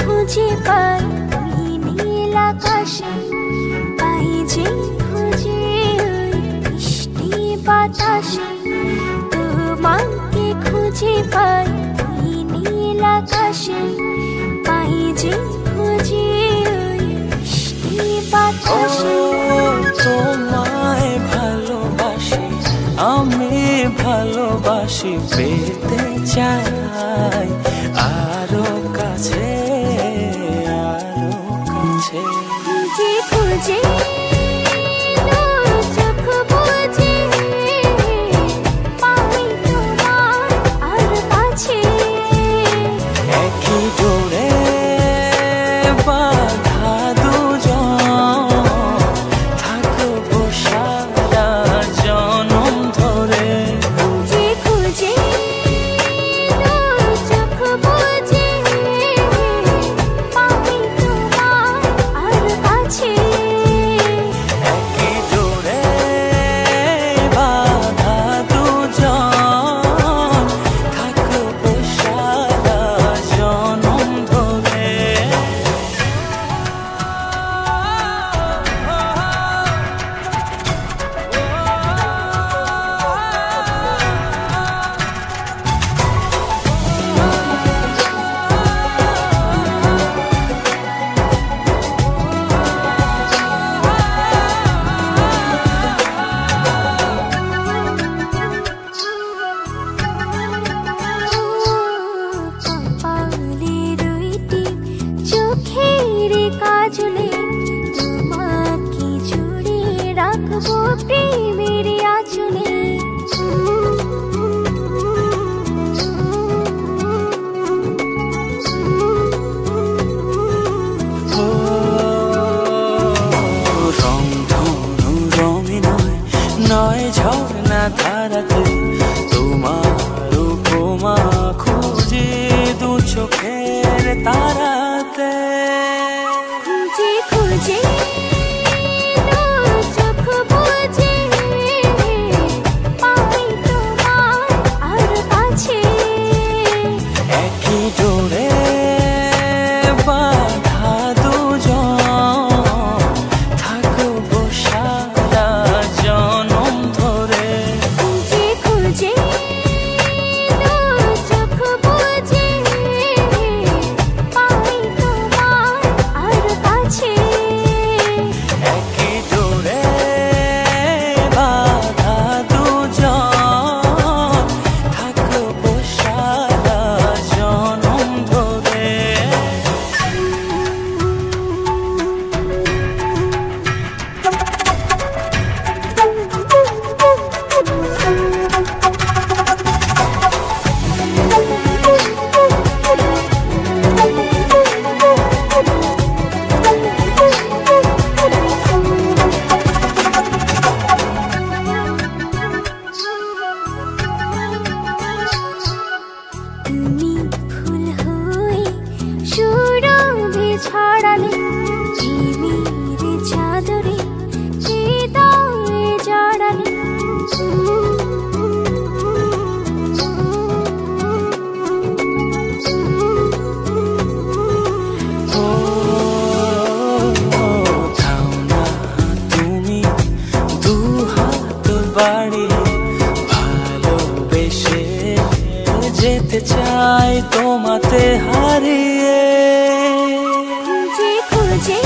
খুঁজে পাই নীল আকাশে, পাই যে খুঁজে মিষ্টি বাতাসে। তোমাকে খুঁজে পাই নীল আকাশে, পাই যে খুঁজে মিষ্টি বাতাসে। তোমায় ভালোবাসি, আমি ভালোবাসি, পেতে চাই আরো কাছে, আরো কাছে। খুঁজে খুঁজে চোখ বুজে পাই তোমার আর কাছে। একই ডোরে বাঁধা দুজন, থাকবো সারা জনম ধরে। খুঁজে খুঁজে চোখ বুজে পাই তোমার আর কাছে। একই ডোরে বাঁধা দুজন, থাকবো সারা জনম ধরে। কপালে দুইটি চোখের কাজলে, তোমাকে জুড়ে রাখবো প্রেমের আঁচলে। রংধনু রঙে নয়, নয় ঝর্ণা ধারাতে, তোমার উপমা খুঁজে দু চোখের তারাতে। খুঁজে খুঁজে চোখ বুজে পাই তোমার আর কাছে। একই ডোরে বাঁধা দুজন, থাকবো সারা জনম ধরে। খুঁজে খুঁজে চোখ বুজে পাই তোমার আর কাছে। একই ডোরে বাঁধা দুজন, থাকবো সারা জনম ধরে। তুমি ফুল হয়ে সুরভি ছড়ালে, প্রেমের চাদরে হৃদয়ে জড়ালে। ও থাও না তুমি দু হাত বাড়িয়ে, ভালোবেসে যেতে চাই তোমাতে হারিয়ে। খুঁজে খুঁজে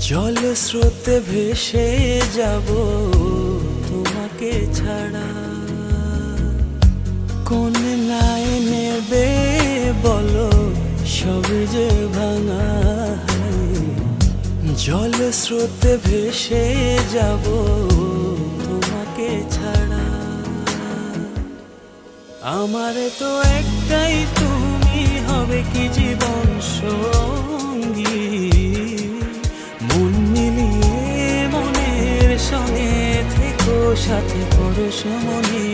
জল স্রোতে ভেসে যাব তোমাকে ছাড়া। কোন নাই নেবে বলো সব যে ভাঙা। জল স্রোতে ভেসে যাব তোমাকে ছাড়া। আমার তো একটাই তুমি হবে কি জীবন সঙ্গী। মন মিলিয়ে মনের সঙ্গে থেকো সাথে পরশমণি।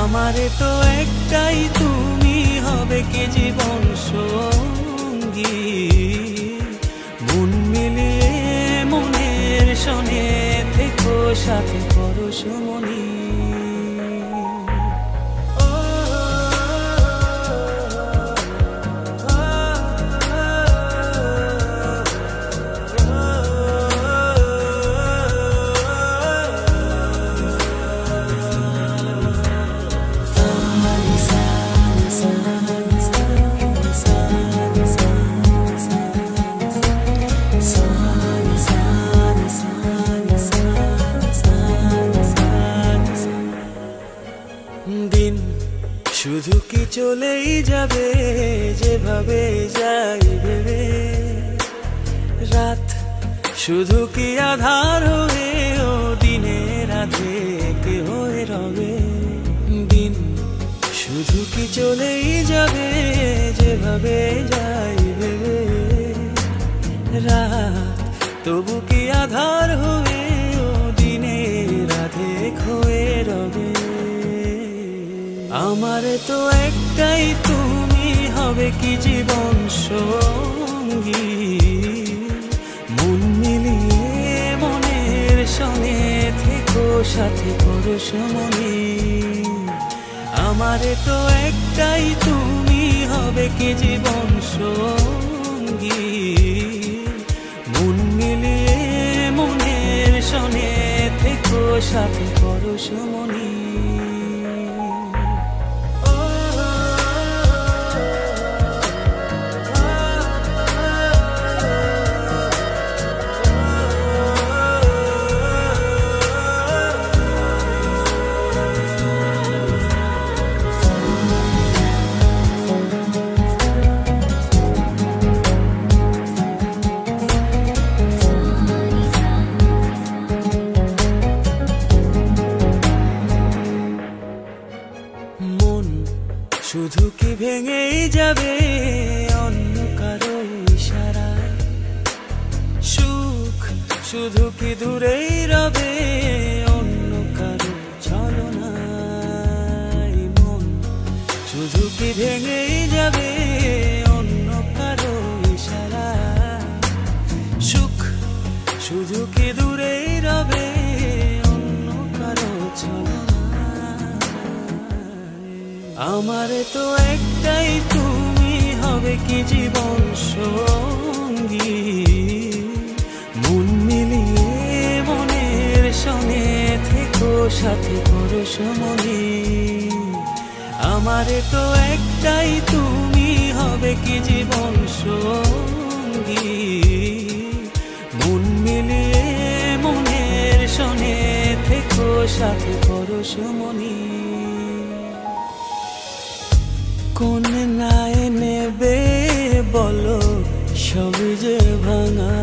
আমার তো একটাই তুমি হবে কি জীবন সঙ্গী। মন মিলিয়ে মনের সঙ্গে থেকো সাথে পরশমণি। দিন শুধু কি চলেই যাবে যেভাবে যাই ভেবে। রাত শুধু কি আধার হয়ে ও দিনের রাধে কে হয়ে রবে। দিন শুধু কি চলেই যাবে যেভাবে যাই ভেবে। রাত তবু কি আধার হয়ে ও দিনের রাধে হয়ে রবে। আমার তো একটাই তুমি হবে কি জীবন সঙ্গী। মন মিলিয়ে মনের সঙ্গে থেকো সাথে পরশমণি। আমার তো একটাই তুমি হবে কি জীবন সঙ্গী। মন মিলিয়ে মনের সঙ্গে থেকো সাথে পরশমণি। শুধু কি ভেঙেই যাবে অন্য কারো ইশারায়। সুখ শুধু কি দূরেই রবে অন্য কারো ছলনায়। মন শুধু কি ভেঙেই যাবে অন্য কারো ইশারায়। সুখ শুধু কি দূরেই রবে অন্য কারো ছলনায়। আমার তো একটাই তুমি হবে কি জীবন সঙ্গী। মন মিলিয়ে মনের সঙ্গে থেকো সাথে পরশমণি। আমার তো একটাই তুমি হবে কি জীবন সঙ্গী। মন মিলিয়ে মনের সঙ্গে থেকো সাথে পরশমণি। কোন নাই নেবে বলো সব যে ভাঙা।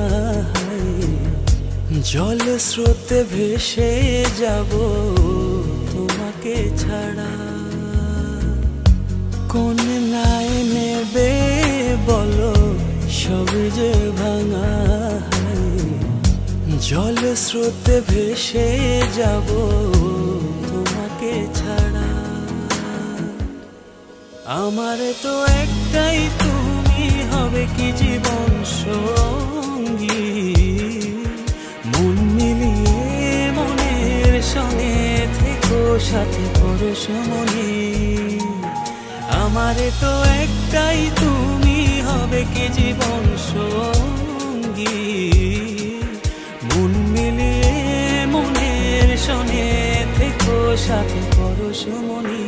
জল স্রোতে ভেসে যাব তোমাকে ছাড়া। কোন নাই নেবে বলো সব যে ভাঙা। জল স্রোতে ভেসে যাব তোমাকে ছাড়া। আমার তো একটাই তুমি হবে কি জীবন সঙ্গী। মন মিলিয়ে মনের সঙ্গে থেকো সাথে পরশমণি। আমার তো একটাই তুমি হবে কি জীবন সঙ্গী। মন মিলিয়ে মনের সঙ্গে থেকো সাথে পরশমণি।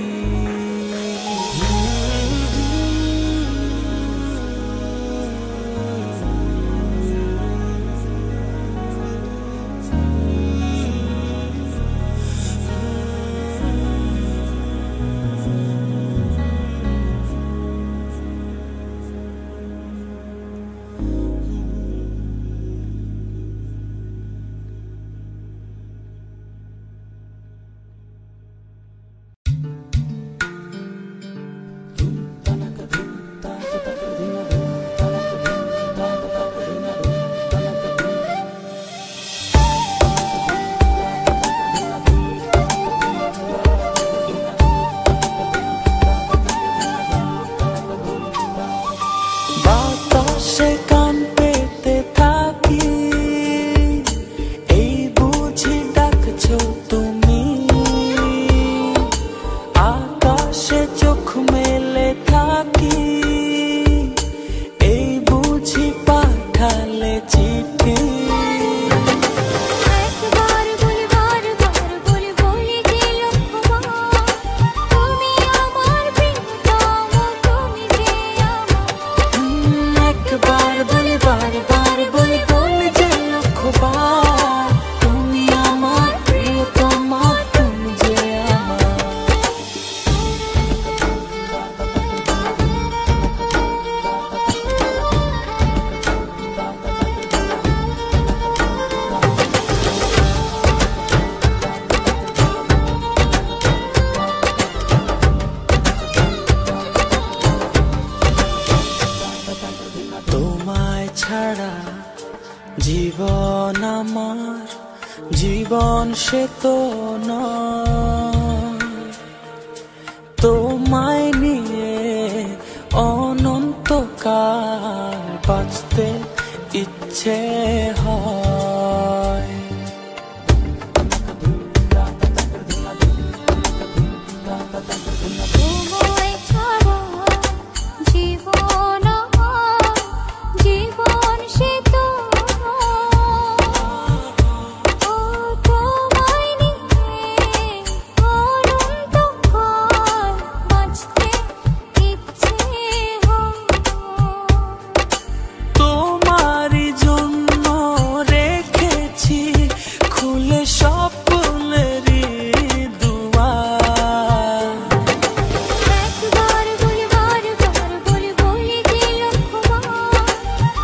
জীবন আমার জীবন সে তো নয়, তোমায় নিয়ে অনন্তকাল বাঁচতে ইচ্ছে হয়। তোমায় ছাড়া জীবন আমার জীবন সে তো ও তোমায় নিয়ে অনন্তকাল বাঁচতে ইচ্ছে হয়। তোমারই জন্য রেখেছি খুলে স্বপ্নেরই দুয়ার। একবার বলি বারবার বলি বলি যে লক্ষবার,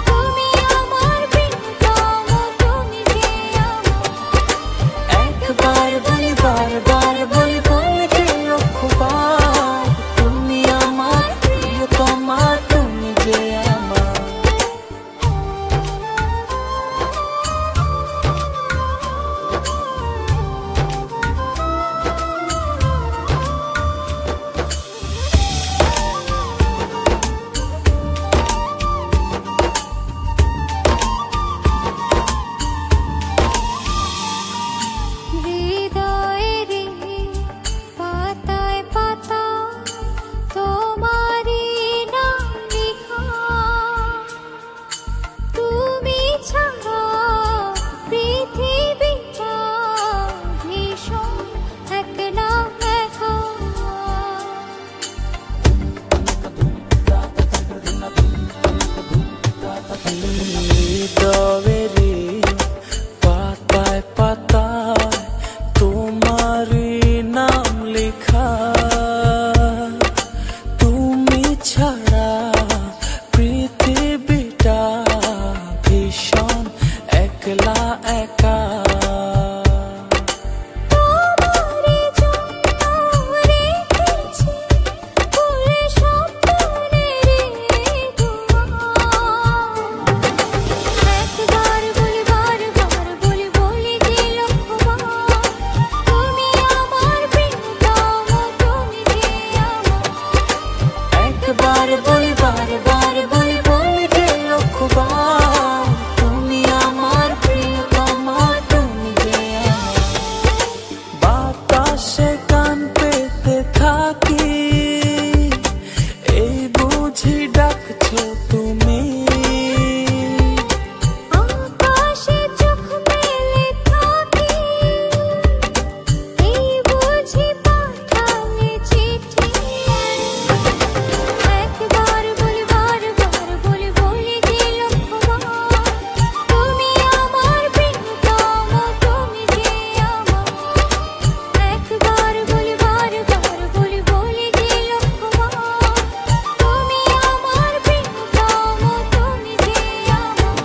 তুমি আমার প্রিয়তম, তুমি যে আমার। একবার বলি বারবার বলি বলি যে লক্ষবার, তুমি আমার প্রিয়তমা, তুমি যে আমার। হৃদয়ের পাতায় পাতায় তোমারই নাম লেখা, তুমি ছাড়া পৃথিবীটা ভীষণ একলা একা। হৃদয়েরই পাতায় পাতায় তোমারই নাম লেখা, তুমি ছাড়া পৃথিবীটা ভীষণ একলা একা। তোমারই জন্য রেখেছি খুলে স্বপ্নেরই দুয়ার। একবার বলি বারবার বলি বলি যে লক্ষবার, তুমি আমার প্রিয়তম, তুমি যে আমার। একবার বলি বারবার বলি বলি যে লক্ষবার, তুমি আমার প্রিয়তমা, তুমি যে আমার। বাতাসে গান পেতে থাকি, এই বুঝি ডাকছো তুমি। আকাশে চোখ মেলে থাকি, এই বুঝি পাঠালে চিঠি। একবার বলি বারবার বলি বলি যে লক্ষবার, তুমি আমার প্রিয়তম, তুমি যে আমার। একবার বলি বারবার বলি বলি যে লক্ষবার, তুমি আমার প্রিয়তম, তুমি যে আমার।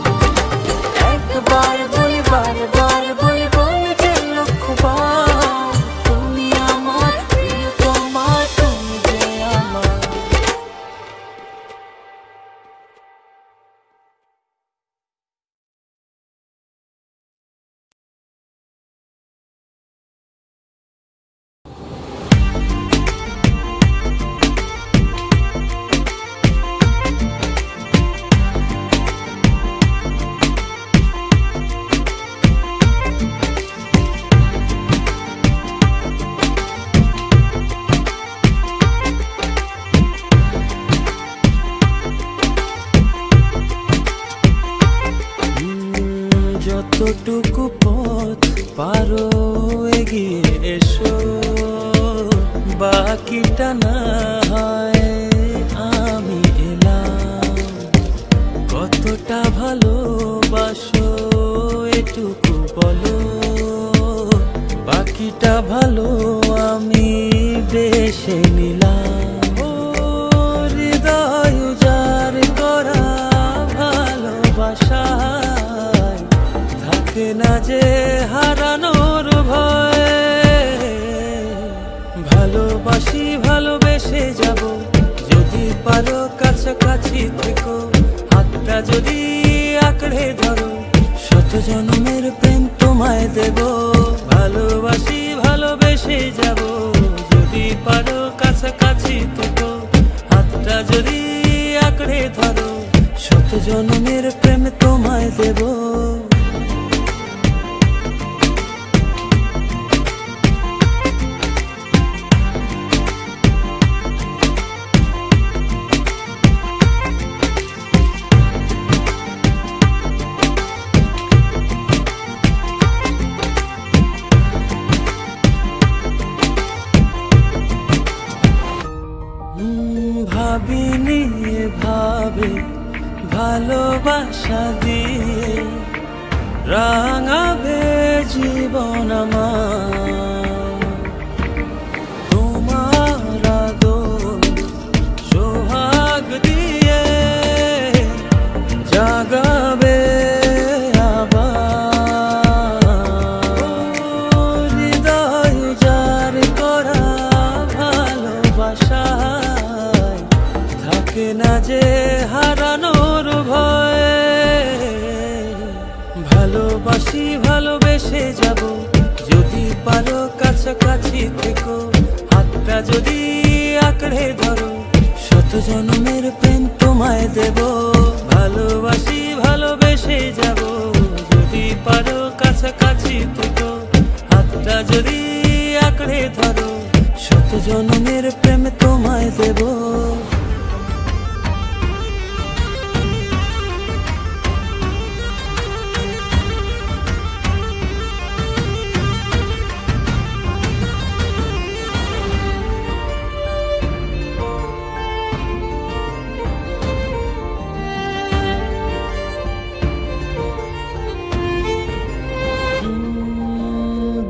একবার বলি বারবার বলি বলি যে লক্ষবার, তুমি আমার প্রিয়তমা, তুমি যে আমার। যতটুকু পথ পারো এগিয়ে এসো, বাকিটা না হয় আমি এলাম। কতটা ভালোবাসো এটুকু বলো, বাকিটা ভালো আমি বেশে নিলাম। ও হৃদয় উজাড় করা ভালোবাসায় থাকে না যে হারানোর ভয়। ভালোবাসি ভালোবেসে যাব, যদি পারো কাছাকাছি থেকো, হাতটা যদি আঁকড়ে ধরো, আশা দিয়ে রাঙাবে জীবন আমার। তোমার আদর সোহাগ দিয়ে জাগাবে আবার হৃদয় যার করা ভালোবাসায় থাকে না যে হারানোর ভয়। ভালোবাসি ভালোবেসে যাব যদি পারো কাছাকাছি থেকো, হাতটা যদি আঁকড়ে ধরো শত জন্মের প্রেম তোমায় দেব। ভালোবাসি ভালোবেসে যাব যদি পারো কাছাকাছি থেকো, হাতটা যদি আঁকড়ে ধরো শত জন্মের প্রেম তোমায় দেব।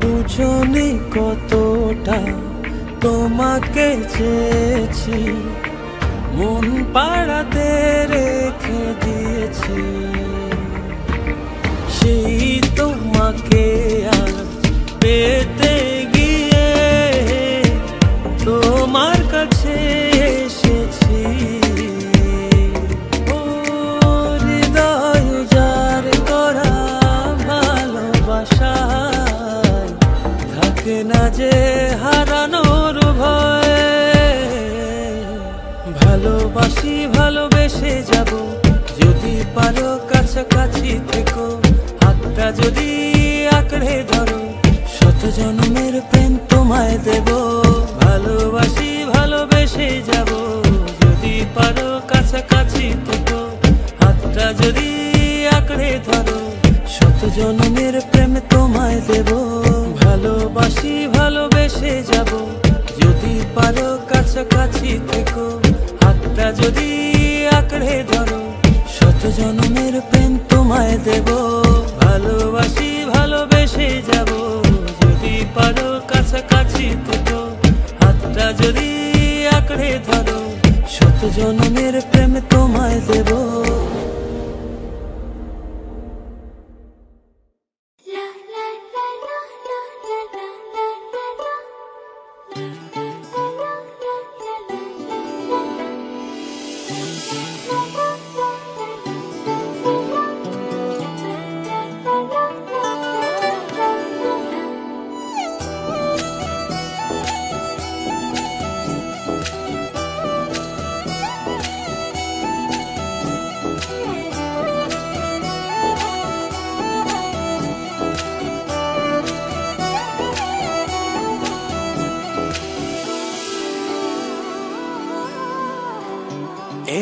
দুজনে কতটা তোমাকে চেয়েছি, মন পাড়াতে রেখে দিয়েছি। সেই তোমাকে আর পেতে গিয়ে তোমার কাছে এসেছি। ও হৃদয় যার করা ভালোবাসা থাকে না যে হারানোর ভয়। ভালোবাসি ভালোবেসে যাব যদি পারো কাছাকাছি থেকো, হাতটা যদি আঁকড়ে ধরো শত জন্মের প্রেম তোমায় দেব। ভালোবাসি ভালোবেসে যাব যদি পারো কাছাকাছি থেকো, হাতটা যদি আঁকড়ে ধরো শত জন্মের প্রেম তোমায় দেব। ভালোবাসি ভালোবেসে যাব যদি পারো কাছাকাছি থেকো, হাতটা যদি আঁকড়ে ধরো শত জন্মের প্রেম তোমায় দেব। ভালোবাসি ভালোবেসে যাব যদি পারো কাছাকাছি থেকো, হাতটা যদি আঁকড়ে ধরো শত জন্মের প্রেম তোমায় দেব।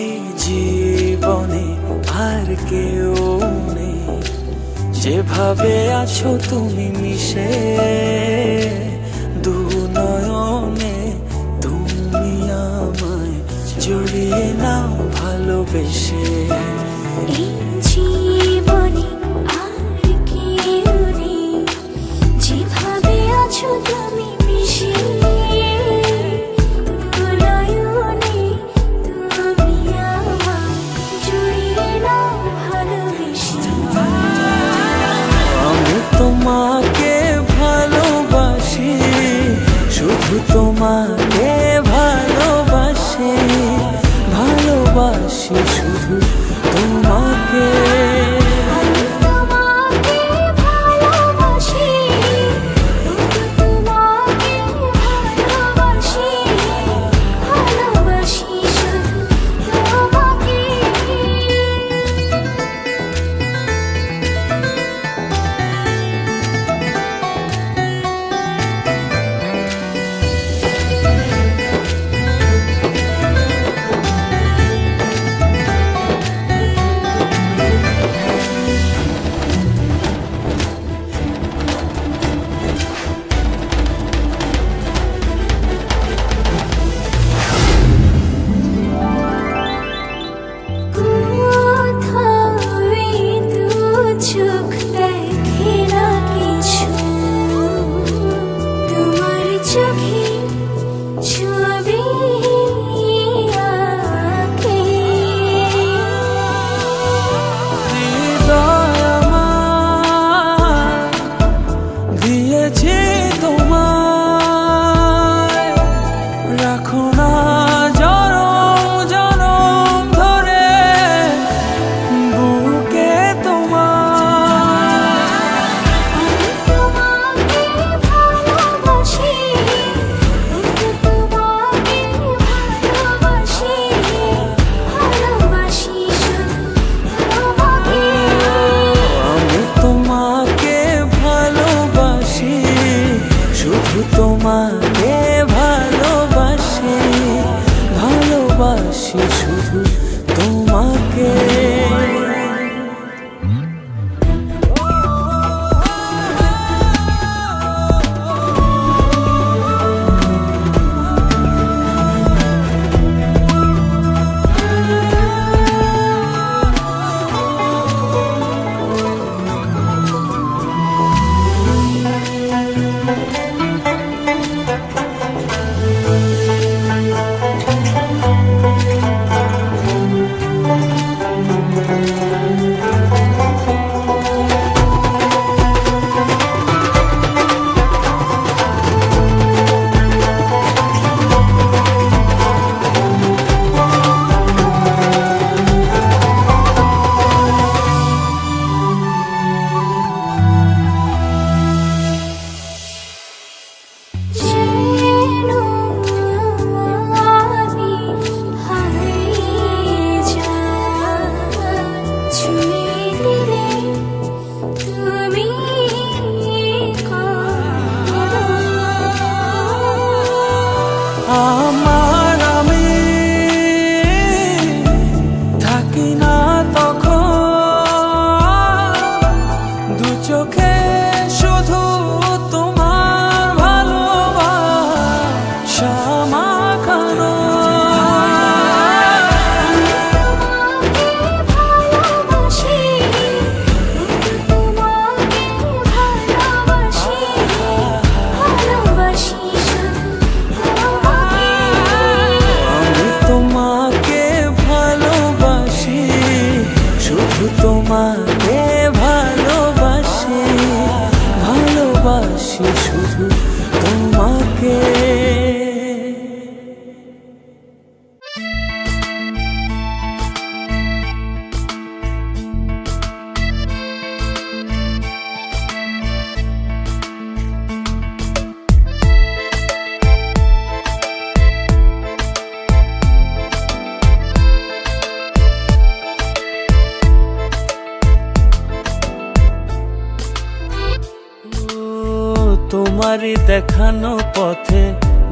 এই জীবনে আর কেউ নেই যেভাবে আছো তুমি মিশে, দু নয়নে তুমি আমায় জড়িয়ে নাও ভালোবেসে। এই জীবনে আর কেউ নেই যেভাবে আছো তুমি মিশে, তোমাকে ভালোবাসি, শুধু তোমাকে ভালোবাসি, ভালোবাসি শুধু ভালোবাসি শুধু তোমাকে। তোমারই দেখানো পথে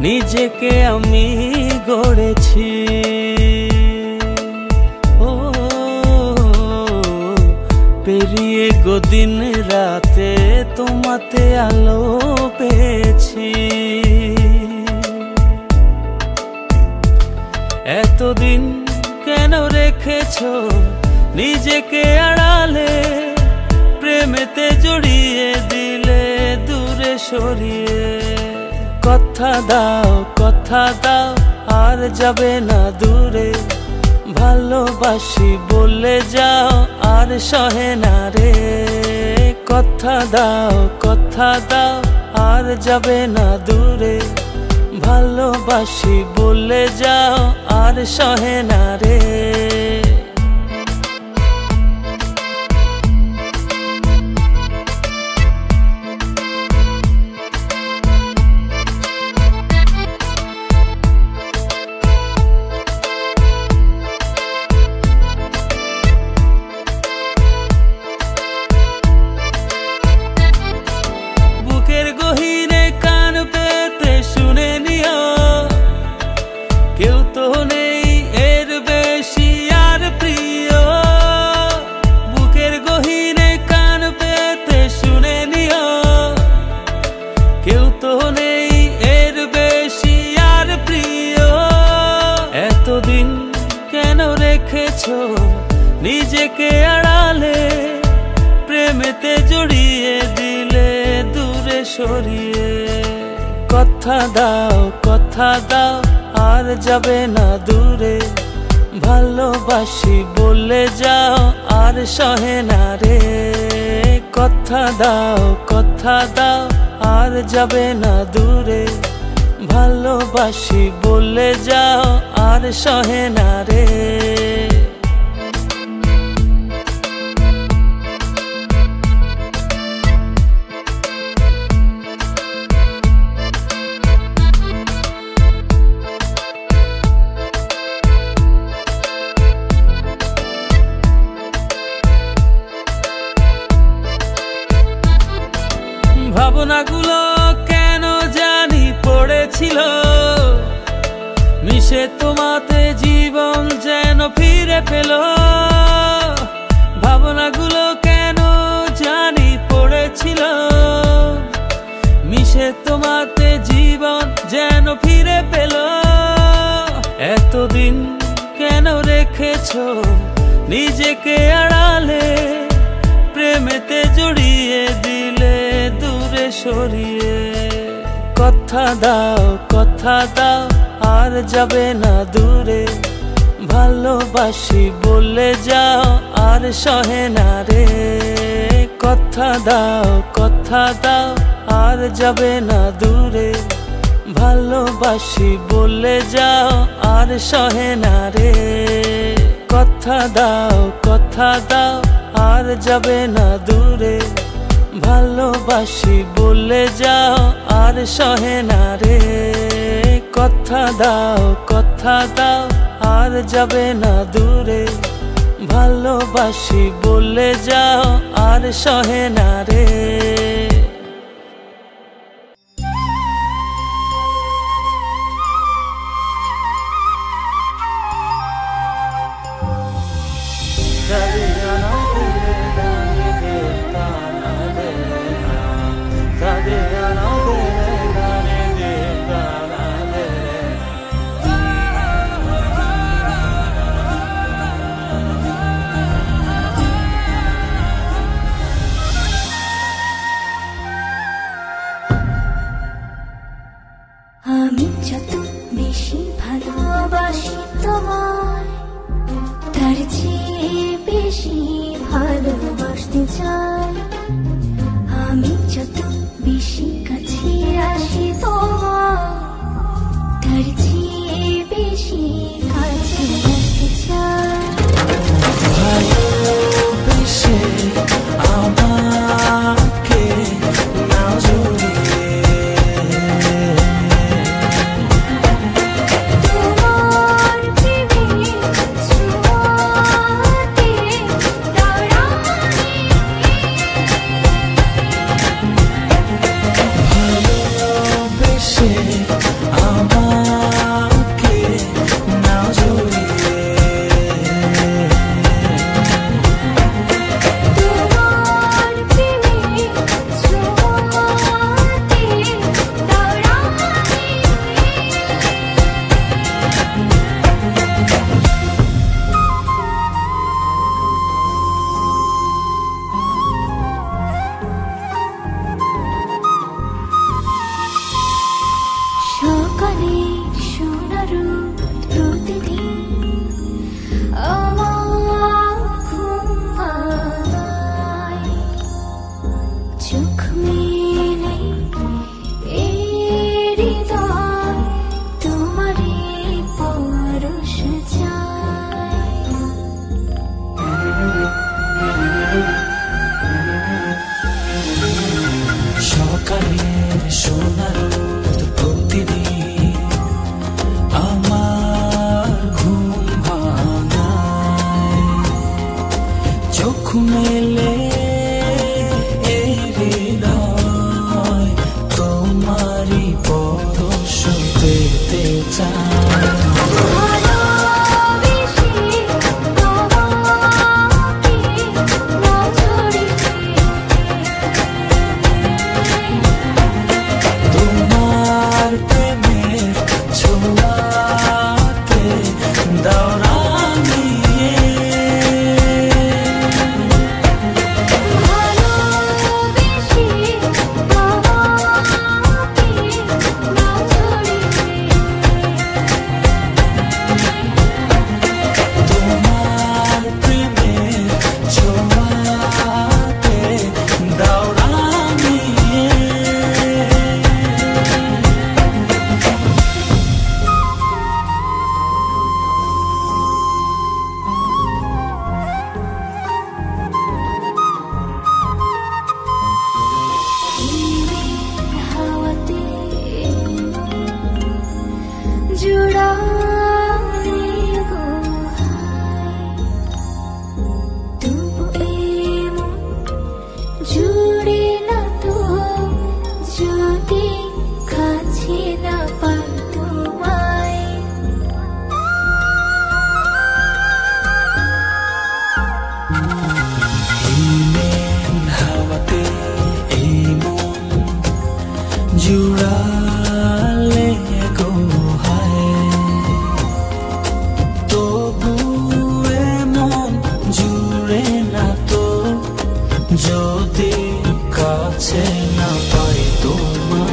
নিজেকে আমি গড়েছি, ও পেরিয়ে গো দিন রাতে তোমাতে আলো পেয়েছি। এতদিন কেন রেখেছো নিজেকে আড়ালে, প্রেমেতে জড়িয়ে দিলে দূরে সরিয়ে। কথা দাও আর যাবে না দূরে, ভালোবাসি বলে যাও আর সহে না রে। কথা দাও আর যাবে না দূরে, ভালোবাসি বলে যাও আর সহে না রে। কেউ তো নেই এর বেশি আর প্রিয়, বুকের গহীনে কান পেতে শুনে নিও। কেউ তো নেই এর বেশি আর প্রিয়। এতদিন কেন রেখেছো নিজেকে আড়ালে, প্রেমেতে জড়িয়ে দিলে দূরে সরিয়ে। কথা দাও আর যাবে না দূরে, ভালোবাসি বলে যাও আর সহে না রে। কথা দাও আর যাবে না দূরে, ভালোবাসি বলে যাও আর সহে না রে। ভাবনাগুলো কেন জানি পড়েছিল, মিশে তোমাতে জীবন যেন ফিরে পেল। ভাবনাগুলো কেন জানি পড়েছিল, মিশে তোমাতে জীবন যেন ফিরে পেল। এতদিন কেন রেখেছো নিজেকে আড়ালে, প্রেমেতে জড়িয়ে দিলে দূরে সরিয়ে। কথা দাও আর যাবে না দূরে, ভালোবাসি বলে যাও আর সহে না রে। কথা দাও আর যাবে না দূরে, ভালোবাসি বলে যাও আর সহে না রে। কথা দাও আর যাবে না দূরে, ভালোবাসি বলে যাও আর সহে না রে। কথা দাও আর যাবে না দূরে, ভালোবাসি বলে যাও আর সহে না রে। আমি যত বেশি ভালোবাসি তোমায়, তার চেয়ে বেশি ভালোবাসতে চাই। আমি যত বেশি চোখ মেলে এই হৃদয় তোমারই পরশ চায়। সকালের সোনার রোদ প্রতিদিন আমার ঘুম ভাঙায়, চোখ মেলে এই হৃদয় তোমারই পরশ পেতে চায়। জুড়ালে গো হায়, তবু মন জুড়ে না তো যদি কাছে না পাই তোমার।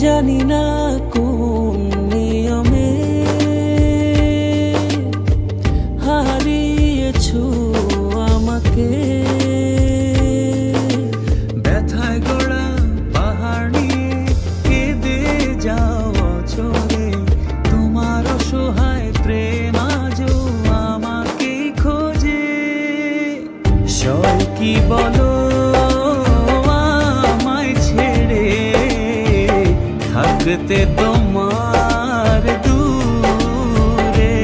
জানি না কোন নিয়মে হারিয়েছো আমাকে, ব্যথায় গড়া পাহাড় নিয়ে কেঁদে যাওয়া চলে তোমার অসহায় প্রেম আজও আমাকে খোঁজে। সব কি বলো থাকতে তোমার দূরে,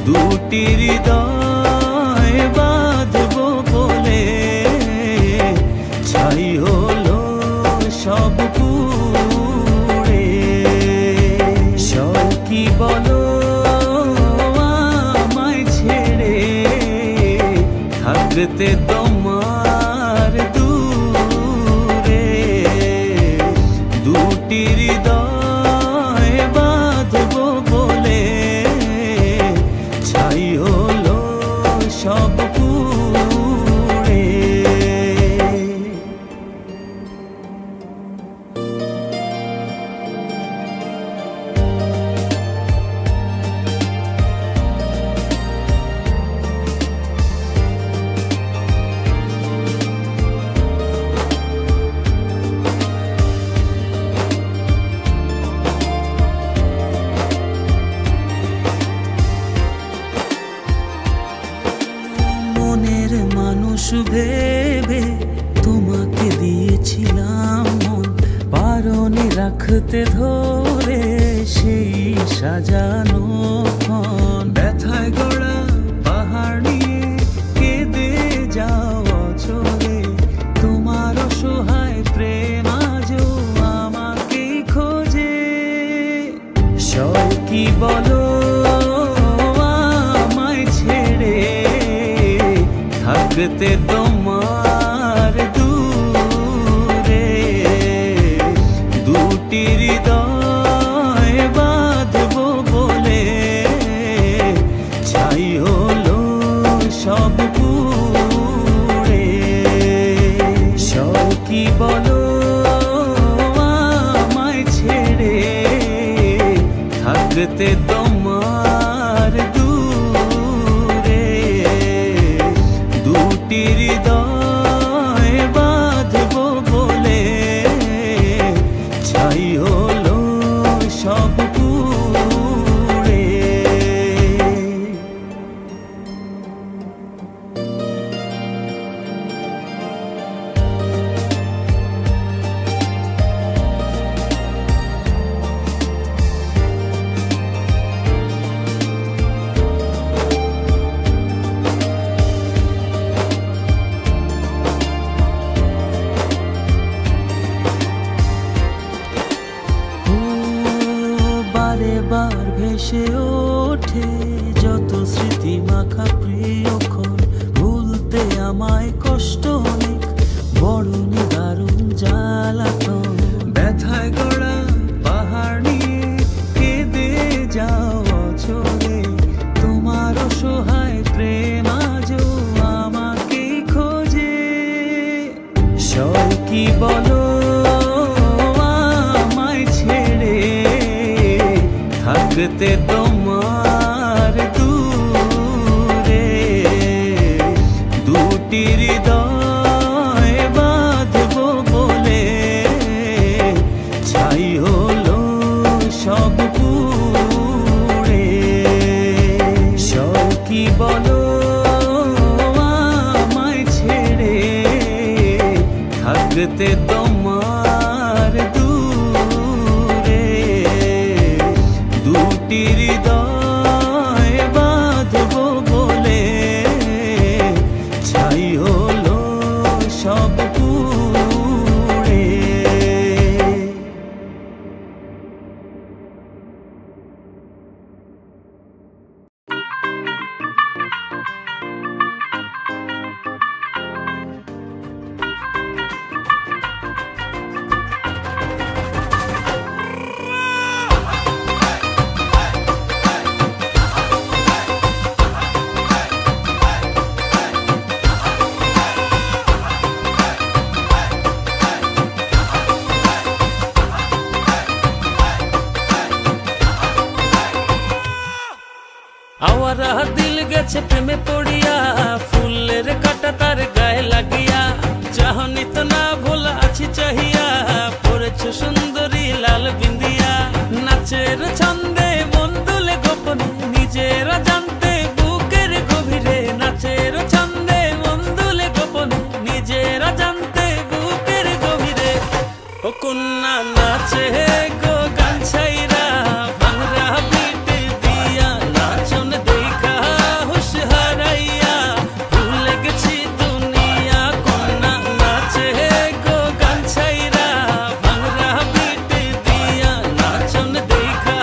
দুটি হৃদয় বাঁধবো বলে ছাই হলো সব পুড়ে। সব কি বলো আমায় ছেড়ে থাকতে তোমার দূরে, দুটি হৃদয় বাঁধবো বলে ছাই হলো সব পুড়ে। থাকতে ধরে সেই সাজানো ক্ষণ, ব্যথায় গড়া পাহাড় নিয়ে কেঁদে যাও অচরে। তোমার অসহায় প্রেম আজও আমাকে খোঁজে। সয় কি বলো আমায় ছেড়ে, থাকতে তোমার দূরে। দুটি হৃদয় বাঁধবো বলে ছাই হলো সব পুড়ে। সব কি বলো আমায় ছেড়ে, থাকতে তোমার দূরে। দুটি হৃদয় বাঁধবো বলে ছাই হলো সব পুড়ে। বারে বার ভেসে ওঠে যত স্মৃতি মাখা প্রিয়ক্ষণ, ভুলতে আমায় কষ্ট অনেক, বড় নিদারুণ জ্বালাতন। ব্যথায় গড়া পাহাড় নিয়ে কেঁদে যাও অচরে। তোমার অসহায় প্রেম আজও আমাকে খোঁজে। সয় কি বলো আমায় ছেড়ে, থাকতে তোমার দূরে। দুটি হৃদয় বাঁধবো বলে ছাই হলো সব পুড়ে। সব কি বলো আমায় ছেড়ে, থাকতে তোমার দূরে। দুটি হৃদয় বাঁধবো বলে ছাই হলো সব পুড়ে। আওয়ারা দিল গেছে প্রেমে পড়িয়া, ফুলের কাটা তার গায়ে লাগিয়া। চাহনি তো না ভোলা আছি চাহিয়া, পড়েছ সুন্দরী লাল বিন্দিয়া। নাচের ছন্দে মন দুলে গোপনে, নিজেরা জানতে বুকের গভীরে। নাচের ছন্দে মন দুলে গোপনে, নিজেরা জানতে বুকের গভীরে। ও কন্যা নাচে গো গান ছাইরা, ভাঙরা পিট দিয়া নাচন দেখা হুশ হারাইয়া। ভুলে গেছি দুনিয়া, কন্যা নাচে গো গান ছাইরা, ভাঙরা পিট দিয়া নাচন দেখা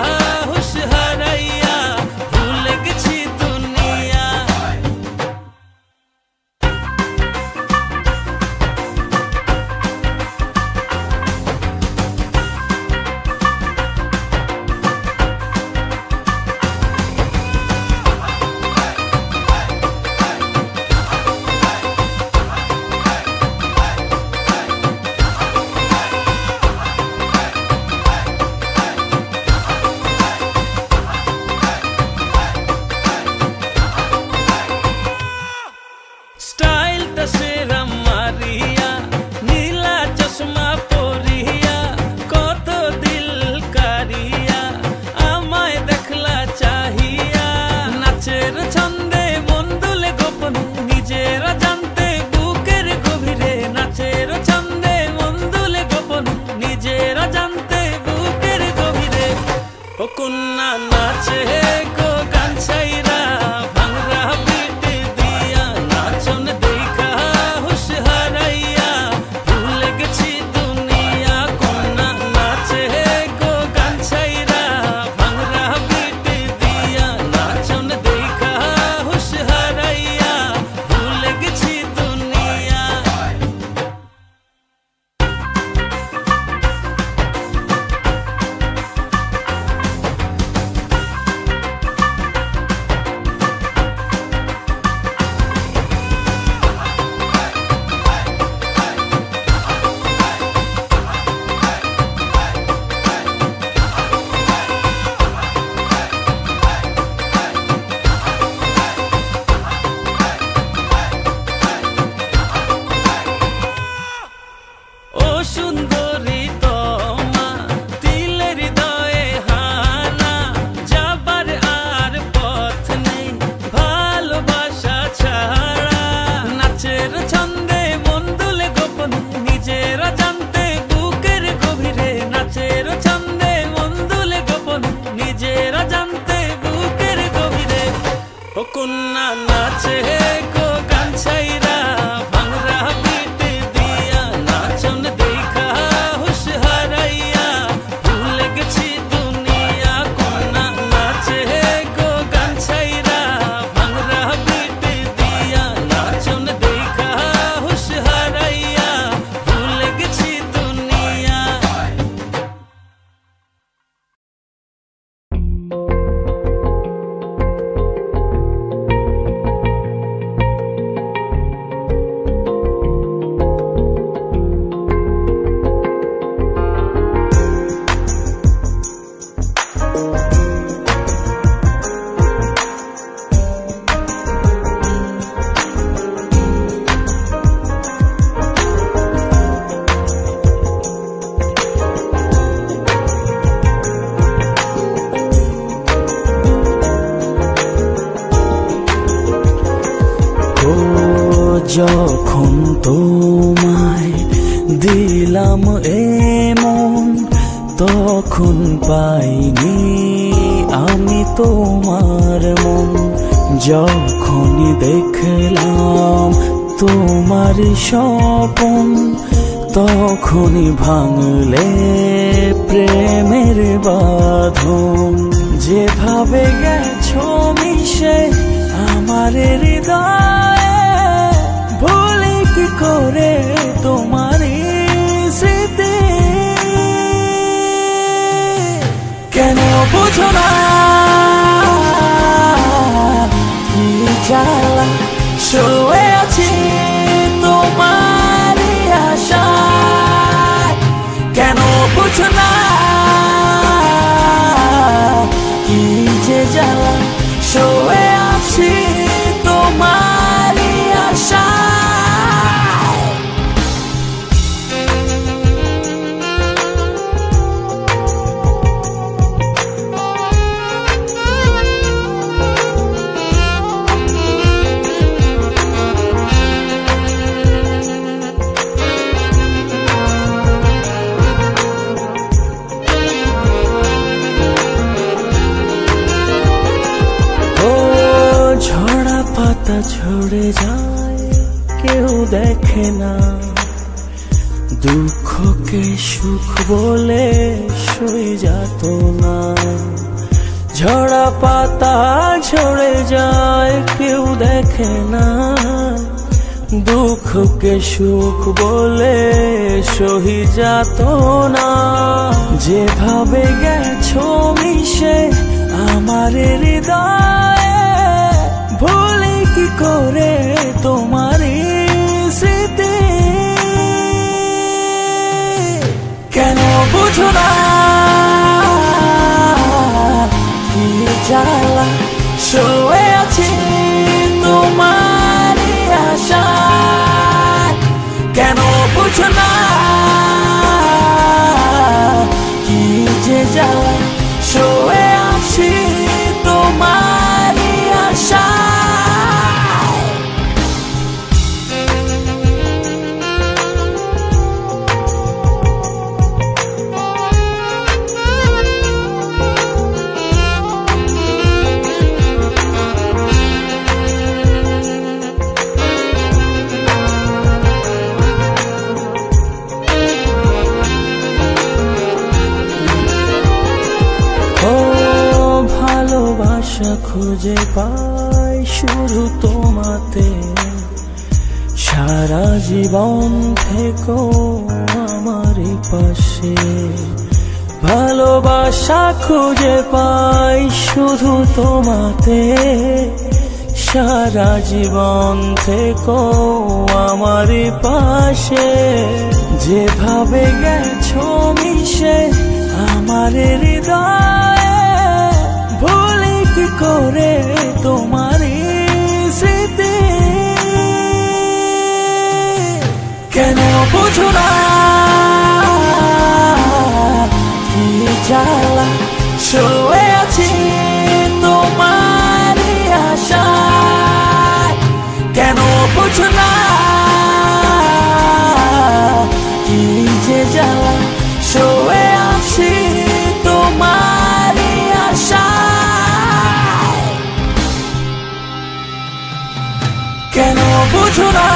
ও কন্যা নাচে গো গান ছাইরা ভাঙরা পিট দিয়া নাচন দেখা হুশ হারাইয়া ভুলে গেছি দুনিয়া কন্যা নাচে গো গান ছাইরা ভাঙরা পিট দিয়া নাচন দেখা হুশ হারাইয়া ভুলে গেছি দুনিয়া ও সুন্দরী তোমা দিলের হৃদয়ে হানা যাবার আর পথ নেই ভালোবাসা ছাড়া নাচের ছন্দে মন দুলে গোপনে নিজেরা জানতে বুকের গভীরে নাচের ছন্দে মন দুলে গোপনে নিজেরা জানতে বুকের গভীরে ও কন্যা নাচে গো গান ছাইরা ভাঙরা পিট দিয়া নাচন দেখা হুশ হারাইয়া ভুলে গেছি দুনিয়া কন্যা নাচে গো গান ছাইরা ভাঙরা পিট দিয়া নাচন দেখা হুশ হারাইয়া ভুলে গেছি দুনিয়া ও যখন তোমায় দিলাম এমন তখন পাইনি আমি তোমার মন যখনই দেখলাম তোমার স্বপন তখনই ভাঙলে প্রেমের বাঁধন যেভাবে গেছো মিশে আমার হৃদয়ে ভুলে কি করে তোমার স্মৃতি কেন বুঝো না কি জ্বালা শুয়ে আছি তোমার আশায় কেন বুঝো না কি যে জ্বালা শুয়ে আছি তোমার আশায় পাতা ঝরে যায় কেউ দেখে না দুঃখকে সুখ বলে সই যেত না ঝরা পাতা ঝরে যায় কেউ দেখে না দুঃখকে সুখ বলে সহি যেত না যেভাবে গেছো মিশে আমার হৃদয়ে ভুলে কি করে তোমার স্মৃতি কেন বুঝো না কি জ্বালা শুয়ে আছি তোমার আশায় কেন বুঝো না কি যে জ্বালা শুয়ে আছি তোমার আশায় ভালোবাসা খুঁজে পাই শুধু তোমাতে, সারা জীবন থেকো আমার পাশে। ভালোবাসা খুঁজে পাই শুধু তোমাতে, সারা জীবন থেকো আমার পাশে। যেভাবে গেছো মিশে আমার হৃদয়ে, ভুলি কি করে তোমার স্মৃতি। কেন বুঝো না কি জ্বালা, শুয়ে আছি তোমার আশায়। কেন বুঝো না কি যে জ্বালা, শুয়ে আছি তোমার আশায়। কেন বুঝো না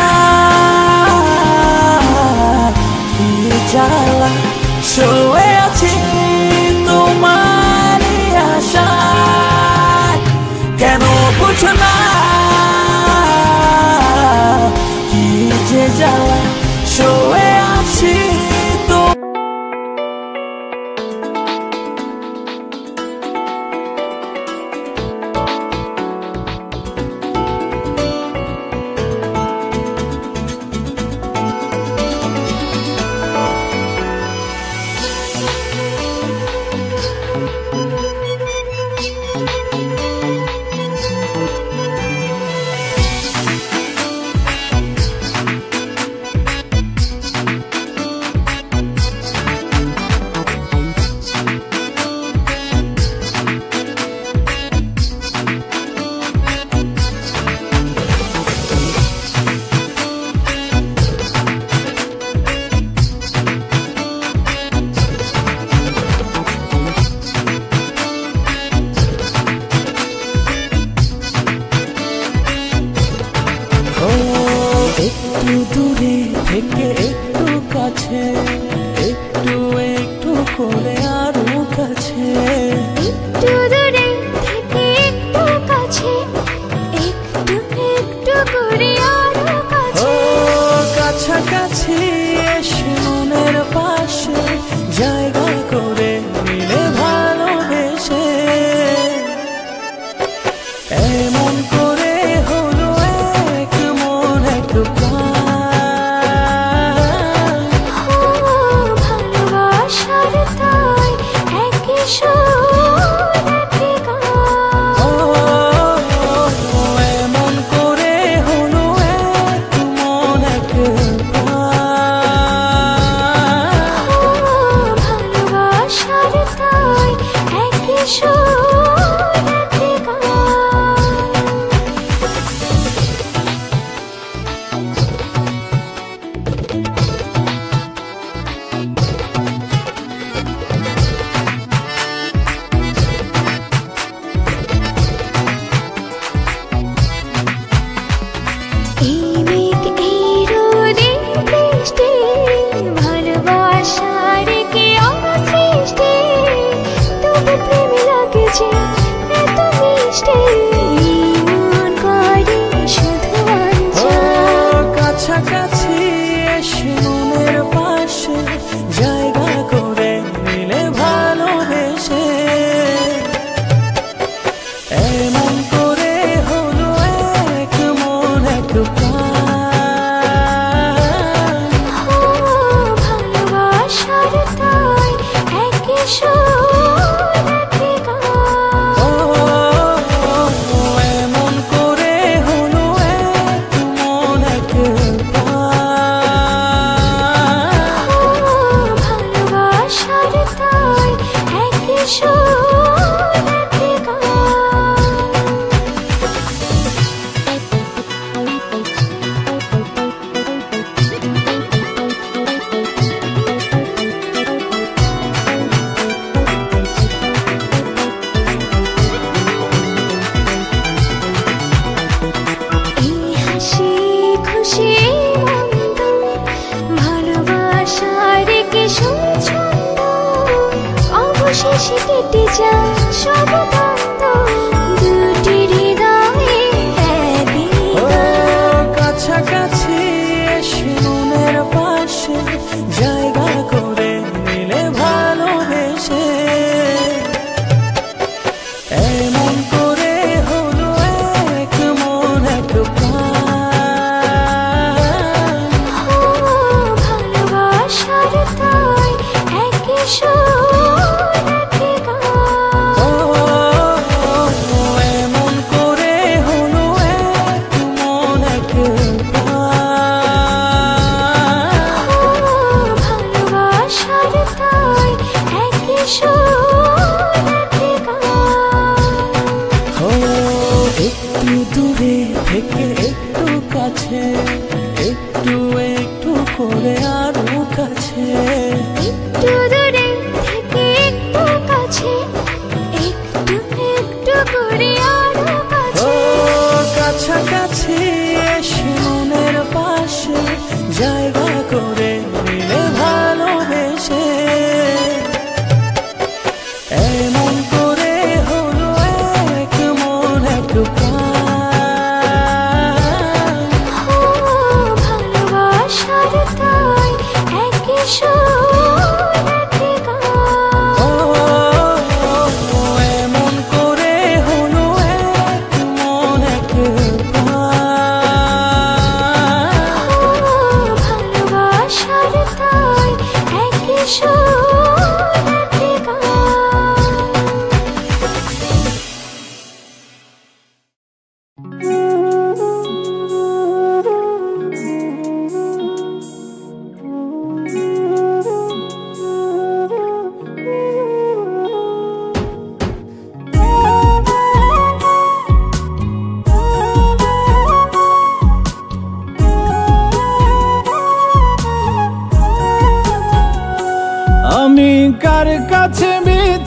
কি জ্বালা, শুয়ে আছি তোমার আশায়। কেন বুঝো না কি যে জ্বালা, শুয়ে আছি তো। একটু দূরে থেকে একটু কাছে, একটু একটু করে আরো কাছে। একটু দূরে থেকে একটু কাছে, একটু একটু করে আরো কাছে। ও কাছাকাছি এসে মনের পাশে জায়গা করে নিলে ভালোবেসে। এমন করে হলো এক মন এক প্রাণ। ভালোবাসার তাই একই সুর একই গান। এমন করে হলো এক মন এক প্রাণ। ভালোবাসার তাই একই সুর একই গান। এই মেঘ এই রোদে বৃষ্টি, ভালোবাসার কি অসৃষ্টি। তবু প্রেম লাগে যে এত মিষ্টি, মন করে শুধু বাঞ্ছা। কাছাকাছি এসে মনের পাশে জায়গা করে নিলে ভালোবেসে। এমন করে হলো এক মন এক প্রাণ। ভালোবাসার তাই একই সুর একই গান। এমন করে হলো এক মন এক প্রাণ। ভালোবাসার তাই একই সুর একই গান। এই হাসি খুশি মন্দ, ভালোবাসার কি ছন্দ। অবশেষে কেটে যায় সব দ্বন্দ্ব,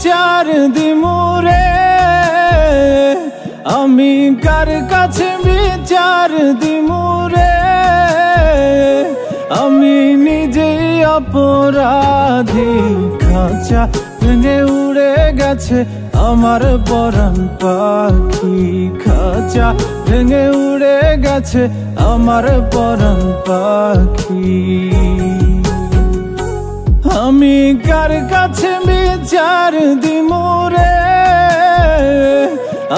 বিচার দিমুরে আমি কার কাছে বিচার দিমুরে আমি নিজেই অপরাধী খাঁচা ভেঙে উড়ে গেছে আমার পরাণ পাখি খাঁচা ভেঙে উড়ে গেছে আমার পরাণ পাখি আমি কার কাছে বিচার দিমুরে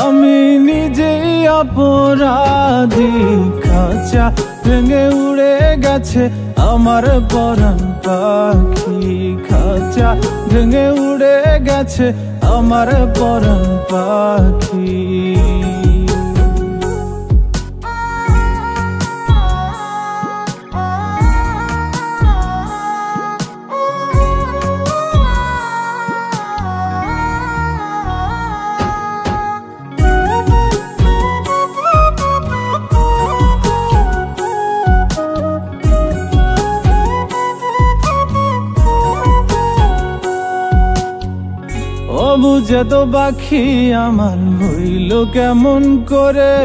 আমি নিজেই অপরাধী খাঁচা ভেঙে উড়ে গেছে আমার পরাণ পাখি খাঁচা ভেঙে উড়ে গেছে আমার পরাণ পাখি বুঝে তো পাখি আমার হইল কেমন করে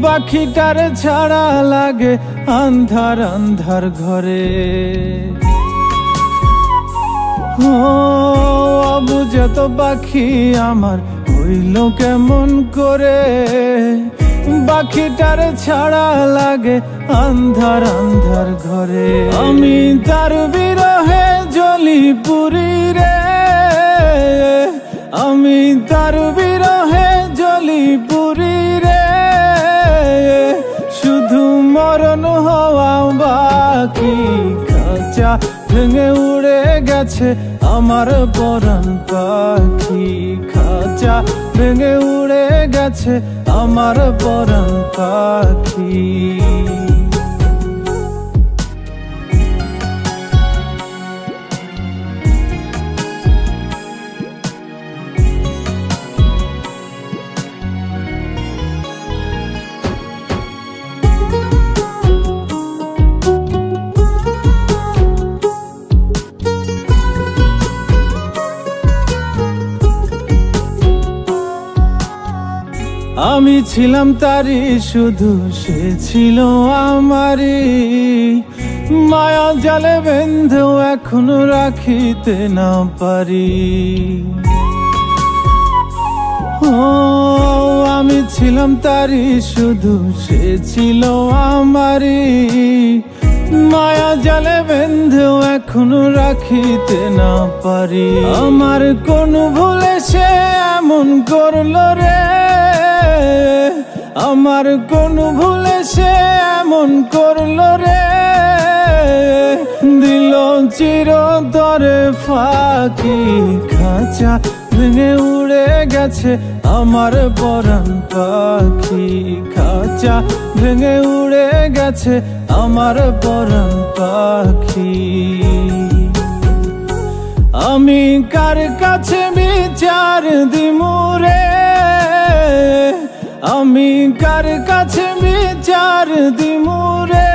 পাখিটার ছাড়া লাগে আন্ধার আন্ধার ঘরে ও বুঝে তো পাখি আমার হইল কেমন করে পাখিটার ছাড়া লাগে আন্ধার আন্ধার ঘরে আমি তার বিরহে জ্বলি পুরি রে আমি তার বিরহে জ্বলি পুরি রে শুধু মরণ হওয়া বাকি খাঁচা ভেঙে উড়ে গেছে আমার পরাণ পাখি খাঁচা ভেঙে উড়ে গেছে আমার পরাণ পাখি আমি ছিলাম তারি শুধু সে ছিল আমারি মায়া জালে বেঁধেও এখনো রাখিতে না পারি ও আমি ছিলাম তারি শুধু সে ছিল আমারি মায়া জালে বেঁধেও এখনো রাখিতে না পারি আমার কোন ভুলে সে এমন করলো রে আমার কোন ভুলে সে এমন করলো রে দিল চিরতরে ফাঁকি খাঁচা ভেঙে উড়ে গেছে আমার পরাণ পাখি খাঁচা ভেঙে উড়ে গেছে আমার পরাণ পাখি আমি কার কাছে বিচার দিমুরে আমি কার কাছে বিচার দিমুরে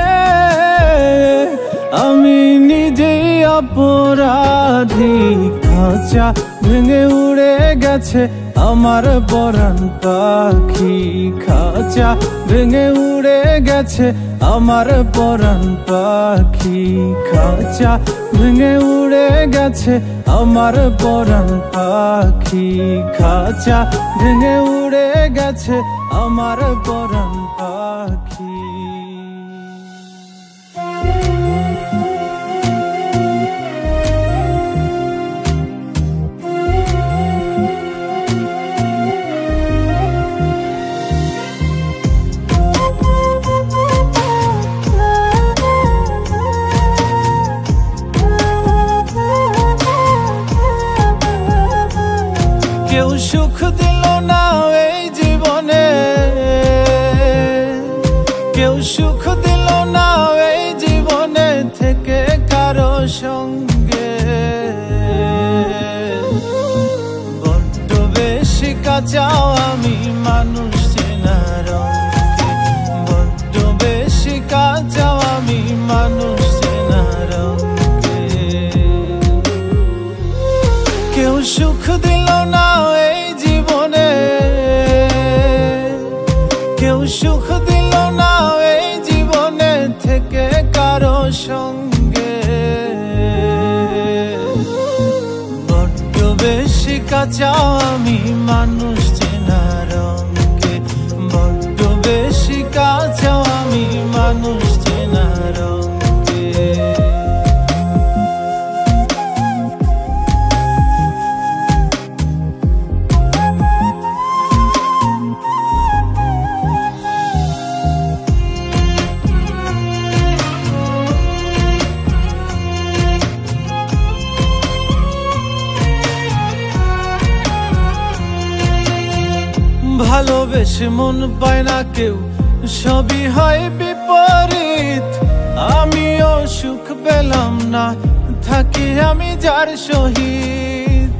আমি নিজেই অপরাধী খাঁচা ভেঙে উড়ে গেছে আমার পরাণ পাখি খাঁচা ভেঙে উড়ে গেছে আমার পরাণ পাখি খাঁচা ভেঙে উড়ে গেছে আমার পরাণ পাখি খাঁচা ভেঙে উড়ে গেছে আমার পরাণ পাখি কেউ সুখ দিল না এই জীবনে কেউ সুখ দিল না এই জীবনে থেকে কারো সঙ্গে বড্ড বেশি কাঁচাও আমি মানুষ চেনার অঙ্কে বড্ড বেশি কাঁচাও আমি মানুষ চেনার অঙ্কে কেউ সুখ দিল না এই জীবনে, কেউ সুখ দিল না এই জীবনে থেকে কারো সঙ্গে। বড্ড বেশি কাঁচা আমি মানুষ চেনার রঙকে, বড্ড বেশি কাঁচা আমি মানুষ চেনার রঙকে। ভালোবেসে মন পায় না কেউ, সবই হয় বিপরীত। আমিও সুখ পেলাম না, থাকি আমি যার সহিত।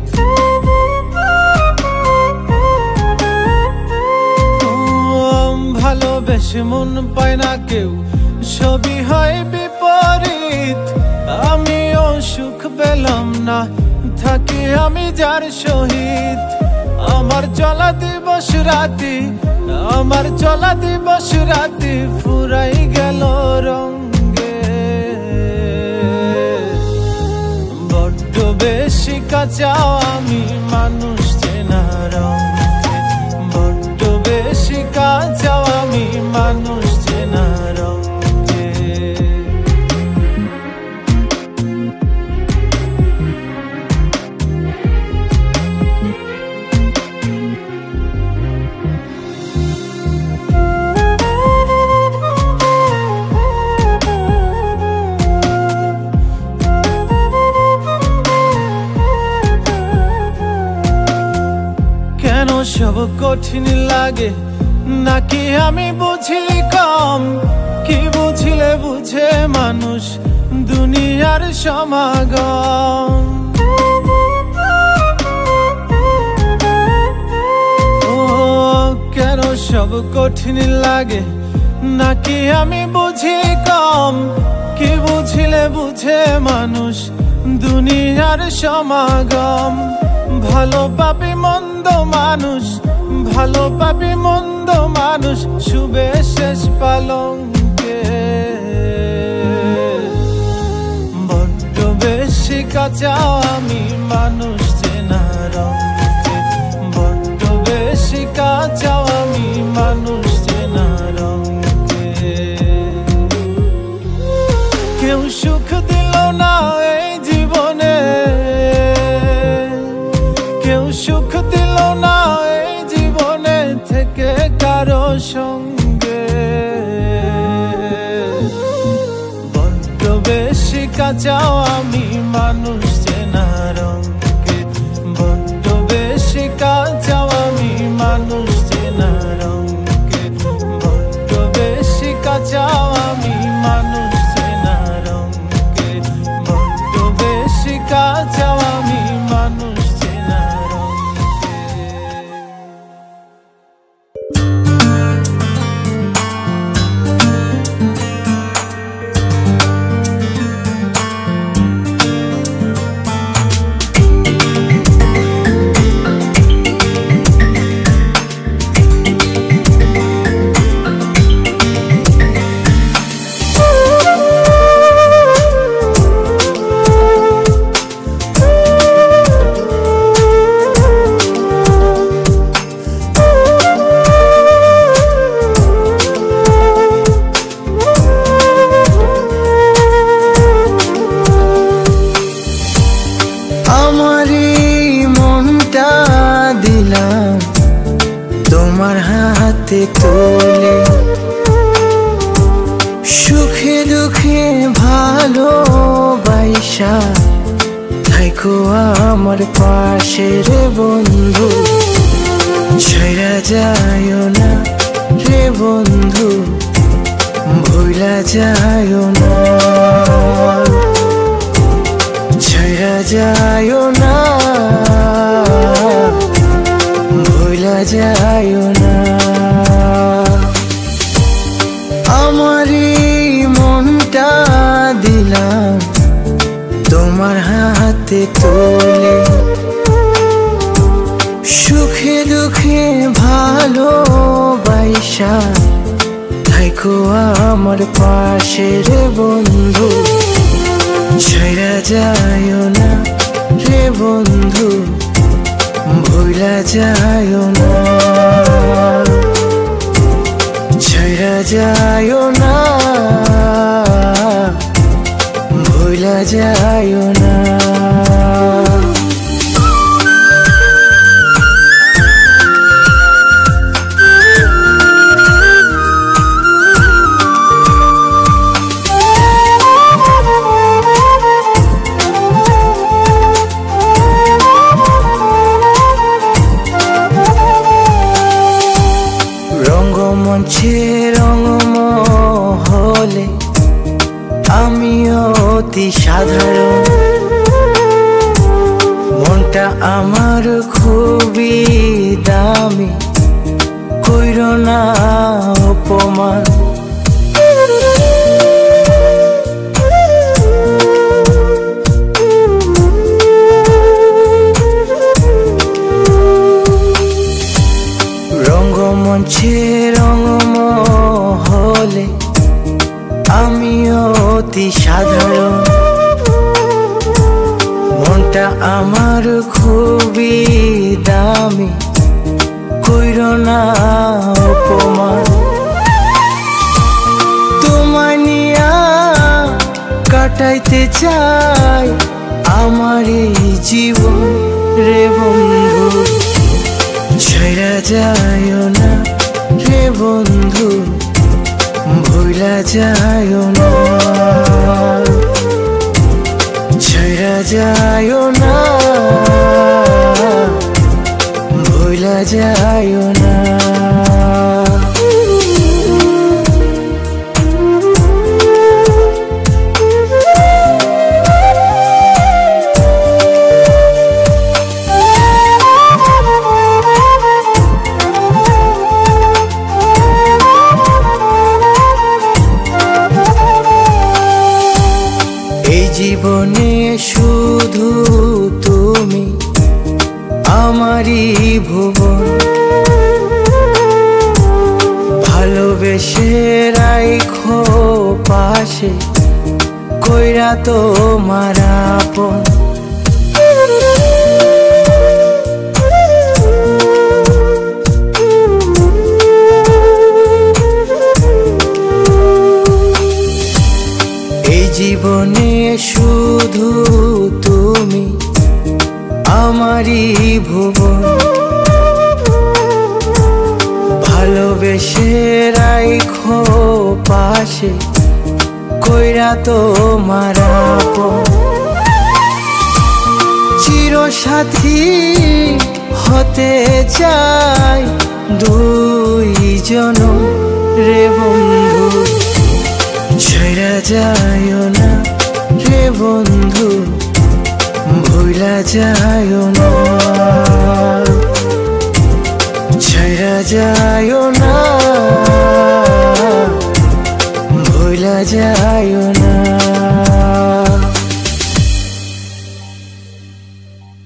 ভালোবেসে মন পায় না কেউ, সবই হয় বিপরীত। আমিও সুখ পেলাম না, থাকি আমি যার সহিত। আমার চলা দিবস রাতি, আমার চলা দিবস রাতি ফুরাই গেল রঙে। বড্ড বেশি কাঁচা আমি মানুষ চেনা রঙকে, বড্ড বেশি কাঁচা আমি মানুষ চেনা রঙকে। কেন সব কঠিন লাগে, নাকি আমি বুঝি কম? কি বুঝিলে বুঝে মানুষ দুনিয়ার সমাগম। ও কেন সব কঠিন লাগে, নাকি আমি বুঝি কম? কি বুঝিলে বুঝে মানুষ দুনিয়ার সমাগম। ভালো পাবি মন্দ মানুষ, ভালো পাবি মন্দ মানুষ শুবে শেষ পালঙ্কে। বড্ড বেশি কাঁচা আমি মানুষ চেনা রঙকে, বড্ড বেশি কাঁচা আমি মানুষ চেনা রঙকে। কেউ সুখ দিল না এই জীবনে, কেউ সুখ দিল না এই জীবনে থেকে কারো সঙ্গে। বড্ড বেশি কাঁচা আমি মানুষ চেনা রঙকে, বড্ড বেশি কাঁচা আমি মানুষ চেনা রঙকে, বড্ড বেশি কাঁচা আমি মানুষ চেনা রঙকে, বড্ড বেশি কাঁচা আমি মানুষ চেনা রঙকে। তোমার হাতে তোলে, সুখে দুঃখে ভালোবাসা থাইকো আমার পাশে রে বন্ধু। ছেড়ে যায়ও না রে বন্ধু, ভুলা যায়ও না, ছেড়ে যায়ও না, ভুলা যায়ও না। আমারই মনটা দিলাম তোমার হাতে তোলে, সুখে দুঃখে ভালোবাসা থাইকো আমার পাশে রে বন্ধু, ছাইরা যায়ও না রে বন্ধু, ভুলা যায়ও না, ছাইরা যায়ও না, ভুলা যায়ও না। রঙ্গমঞ্চে রঙ্গমহলে আমি অতি সাধারণ, মনটা আমার খুবই দামি, কইরো না অপমান। রঙ্গমঞ্চে রঙ্গমহলে আমি অতি সাধারণ, মনটা আমার খুবই দামি, কইরো না অপমান। তোমায় নিয়া কাটাইতে চাই আমার এই জীবন রে বন্ধু, ছাইরা যায়ও না রে বন্ধু, ভুলা যায়ও না, ছাইরা যায়ও না, ভুলা যায়ও না। জীবনে শুধু তুমি আমারই ভুবন, ভালোবেসে রাইখো পাশে, কইরা তোমার আপন। জীবনে শুধু তুমি আমারই ভুবন, ভালোবেসে রাইখো পাশে, কইরা তোমার আপন। চিরসাথী হতে চাই দুইজন রে বন্ধু, ছাইরা যায়ও না রে বন্ধু, ভুলা যায়ও না, ছাইরা যায়ও না, ভুলা যায়ও না।